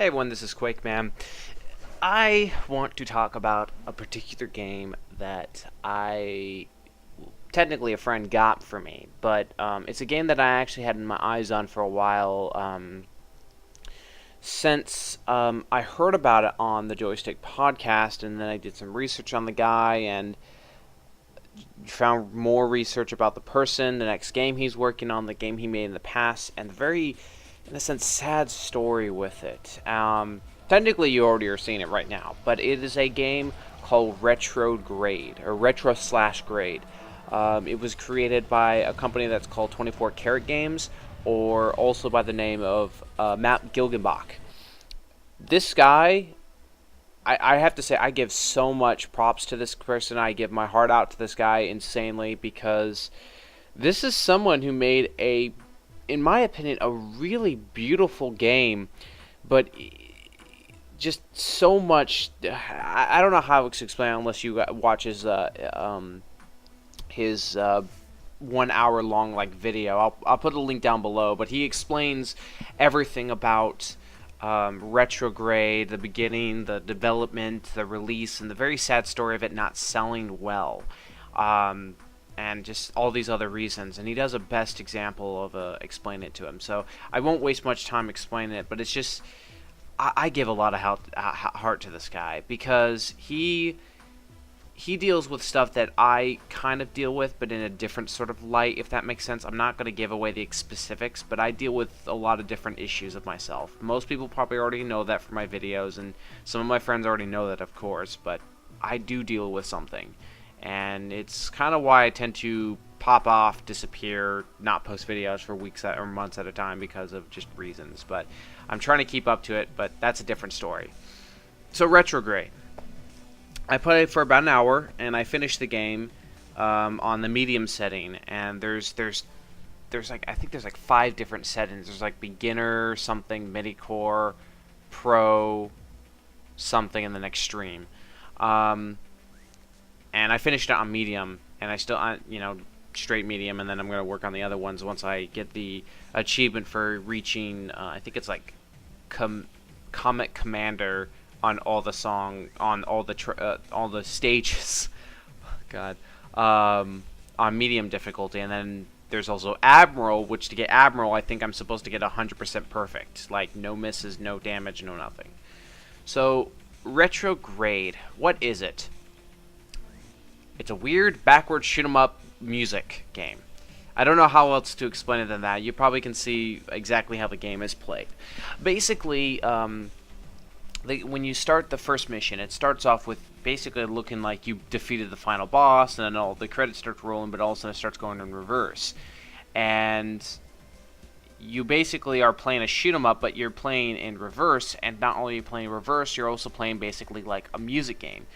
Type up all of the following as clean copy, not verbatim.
Hey everyone, this is Quakeman. I want to talk about a particular game that technically a friend got for me, but it's a game that I actually had my eyes on for a while since I heard about it on the Joystick podcast, and then I did some research on the guy and found more research about the person, the next game he's working on, the game he made in the past, and the very, in a sense, sad story with it. Technically, you already are seeing it right now, but it is a game called Retrograde, or Retro/Grade. It was created by a company that's called 24 Caret Games, or also by the name of Matt Gilgenbach. This guy, I have to say, I give so much props to this person. I give my heart out to this guy insanely, because this is someone who made in my opinion, a really beautiful game, but just so much. I don't know how to explain it unless you watch his 1 hour long video. I'll put a link down below, but he explains everything about Retrograde, the beginning, the development, the release, and the very sad story of it not selling well, and just all these other reasons. And he does a best example of explaining it to him. So I won't waste much time explaining it, but it's just I give a lot of heart to this guy, because he deals with stuff that I kind of deal with, but in a different sort of light, if that makes sense. I'm not going to give away the specifics, but I deal with a lot of different issues of myself. Most people probably already know that from my videos, and some of my friends already know that, of course, but I do deal with something. And it's kind of why I tend to pop off, disappear, not post videos for weeks or months at a time because of just reasons. But I'm trying to keep up to it, but that's a different story. So Retrograde. I played for about an hour, and I finished the game on the medium setting. And there's like, I think there's like 5 different settings. There's like beginner, something, midi-core, pro, something, and then extreme. And I finished it on medium, and I still, straight medium, and then I'm going to work on the other ones once I get the achievement for reaching, I think it's like Comet Commander on all the on all the stages. God. On medium difficulty, and then there's also Admiral, which to get Admiral, I think I'm supposed to get 100% perfect. Like, no misses, no damage, no nothing. So, Retrograde, what is it? It's a weird, backward shoot-'em-up music game. I don't know how else to explain it than that. You probably can see exactly how the game is played. Basically, when you start the first mission, it starts off with basically looking like you defeated the final boss, and then all the credits start rolling, but all of a sudden it starts going in reverse. And you basically are playing a shoot-'em-up, but you're playing in reverse, and not only are you playing reverse, you're also playing basically like a music game.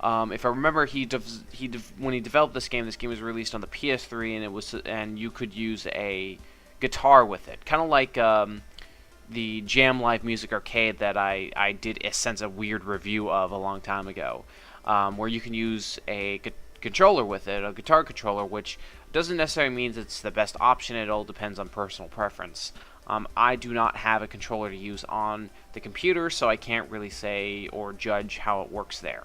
If I remember, when he developed this game was released on the PS3, and you could use a guitar with it, kind of like the Jam Live Music Arcade that I did a sense of weird review of a long time ago, where you can use a controller with it, a guitar controller, which doesn't necessarily mean it's the best option. It all depends on personal preference. I do not have a controller to use on the computer, so I can't really say or judge how it works there.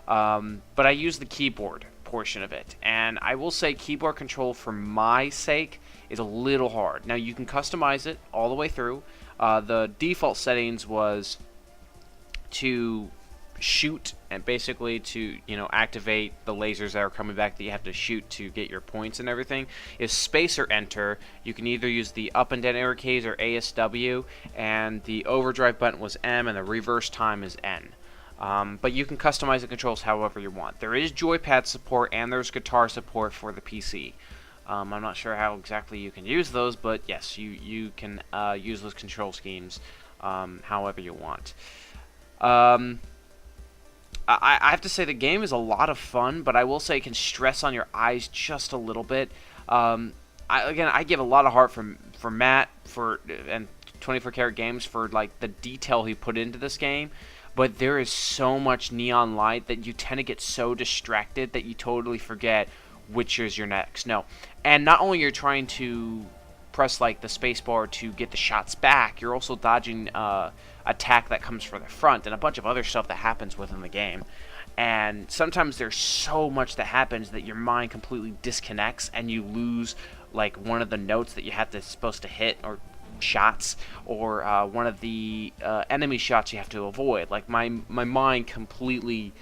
But I use the keyboard portion of it, and I will say keyboard control for my sake is a little hard. Now, you can customize it all the way through. The default settings was to shoot, and basically to activate the lasers that are coming back that you have to shoot to get your points and everything, is space or enter. You can either use the up and down arrow keys or ASW, and the overdrive button was M, and the reverse time is N. But you can customize the controls however you want. There is joypad support, and there's guitar support for the PC. I'm not sure how exactly you can use those, but yes, you can use those control schemes however you want. I have to say the game is a lot of fun, but I will say it can stress on your eyes just a little bit. I give a lot of heart for Matt and 24 Caret Games for like the detail he put into this game. But there is so much neon light that you tend to get so distracted that you totally forget which is your next. No. And not only you're trying to press like the spacebar to get the shots back, you're also dodging, I attack that comes from the front, and a bunch of other stuff that happens within the game. And sometimes there's so much that happens that your mind completely disconnects, and you lose like one of the notes that you have to supposed to hit, or shots, or one of the enemy shots you have to avoid. Like my mind completely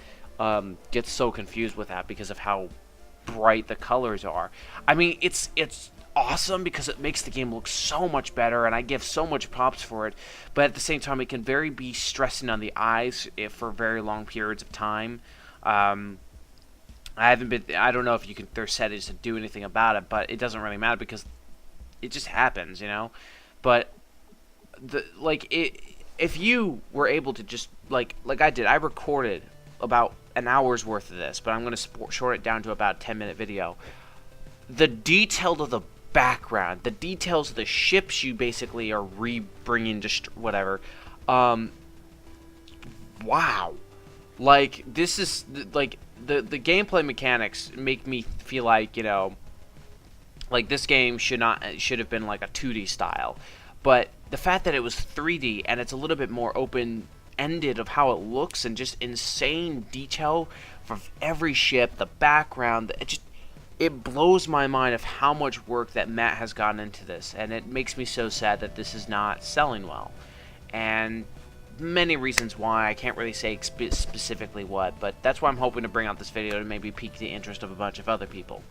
gets so confused with that because of how bright the colors are. I mean, it's awesome because it makes the game look so much better, and I give so much props for it, but at the same time it can be stressing on the eyes for very long periods of time. I don't know if you can, there's settings to do anything about it, but it doesn't really matter because it just happens, you know. But if you were able to just like I did, I recorded about an hour's worth of this, but I'm going to short it down to about a 10-minute video. The detail of the background, the details of the ships you basically are bringing, just whatever. Wow. Like, this is like the gameplay mechanics make me feel like, you know, like this game should have been like a 2D style, but the fact that it was 3D and it's a little bit more open-ended of how it looks, and just insane detail for every ship, the background, it blows my mind of how much work that Matt has gotten into this, and it makes me so sad that this is not selling well. And many reasons why, I can't really say specifically what, but that's why I'm hoping to bring out this video to maybe pique the interest of a bunch of other people.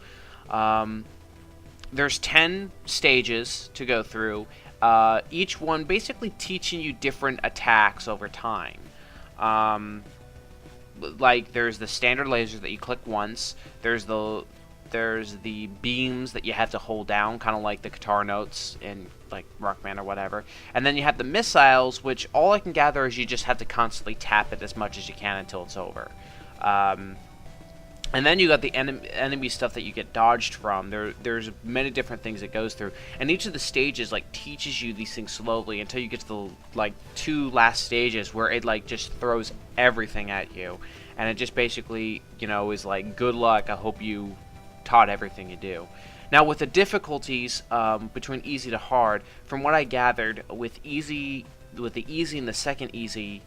There's 10 stages to go through, each one basically teaching you different attacks over time. Like, there's the standard laser that you click once, there's the beams that you have to hold down, kind of like the guitar notes in like Rock Band or whatever. And then you have the missiles, which all I can gather is you just have to constantly tap it as much as you can until it's over. And then you got the enemy stuff that you get dodged from. There's many different things it goes through, and each of the stages like teaches you these things slowly until you get to the like 2 last stages where it like just throws everything at you, and it just basically, you know, is like, good luck, I hope you taught everything you do. Now, with the difficulties between easy to hard, from what I gathered, with the easy and the second easy,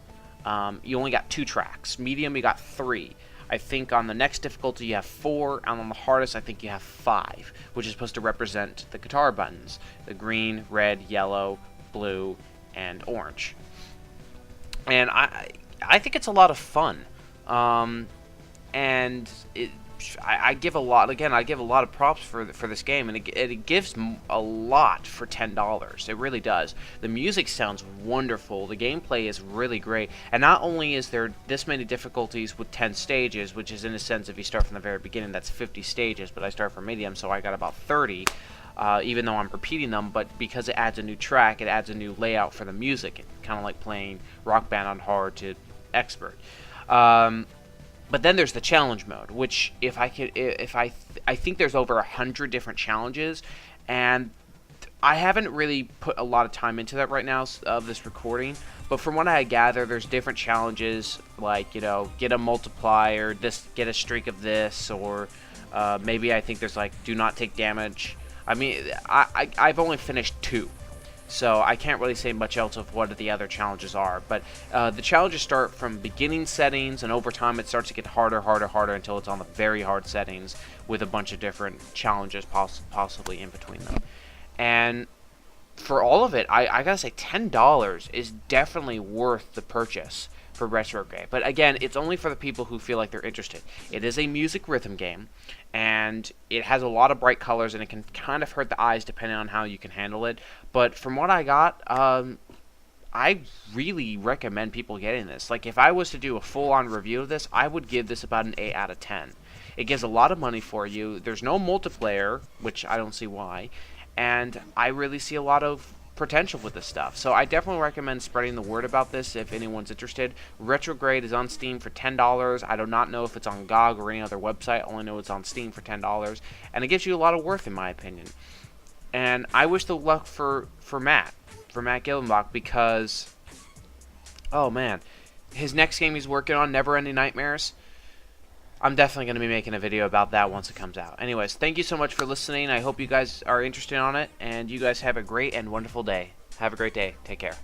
you only got 2 tracks. Medium, you got 3. I think on the next difficulty you have 4, and on the hardest I think you have 5, which is supposed to represent the guitar buttons: the green, red, yellow, blue, and orange. And I think it's a lot of fun, and I give a lot of props for this game, and it gives a lot for $10. It really does. The music sounds wonderful. The gameplay is really great. And not only is there this many difficulties with 10 stages, which is, in a sense, if you start from the very beginning, that's 50 stages, but I start from medium, so I got about 30, even though I'm repeating them, but because it adds a new track, it adds a new layout for the music. It's kind of like playing Rock Band on hard to expert. But then there's the challenge mode, which I think there's over 100 different challenges, and I haven't really put a lot of time into that right now of this recording. But from what I gather, there's different challenges, like, you know, get a multiplier, get a streak of this, or maybe I think there's like do not take damage. I mean, I've only finished 2. So I can't really say much else of what the other challenges are. But the challenges start from beginning settings, and over time it starts to get harder until it's on the very hard settings, with a bunch of different challenges possibly in between them. And for all of it, I gotta say $10 is definitely worth the purchase for Retrograde. But again, it's only for the people who feel like they're interested. It is a music rhythm game, and it has a lot of bright colors, and it can kind of hurt the eyes depending on how you can handle it. But from what I got, I really recommend people getting this. Like, if I was to do a full-on review of this, I would give this about an 8 out of 10. It gives a lot of money for you. There's no multiplayer, which I don't see why, and I really see a lot of potential with this stuff. So I definitely recommend spreading the word about this if anyone's interested. Retrograde is on Steam for $10. I do not know if it's on GOG or any other website. I only know it's on Steam for $10, and it gives you a lot of worth, in my opinion. And I wish the luck for Matt Gilgenbach, because, oh man, his next game he's working on, Never Ending Nightmares, I'm definitely going to be making a video about that once it comes out. Anyways, thank you so much for listening. I hope you guys are interested on it, and you guys have a great and wonderful day. Have a great day. Take care.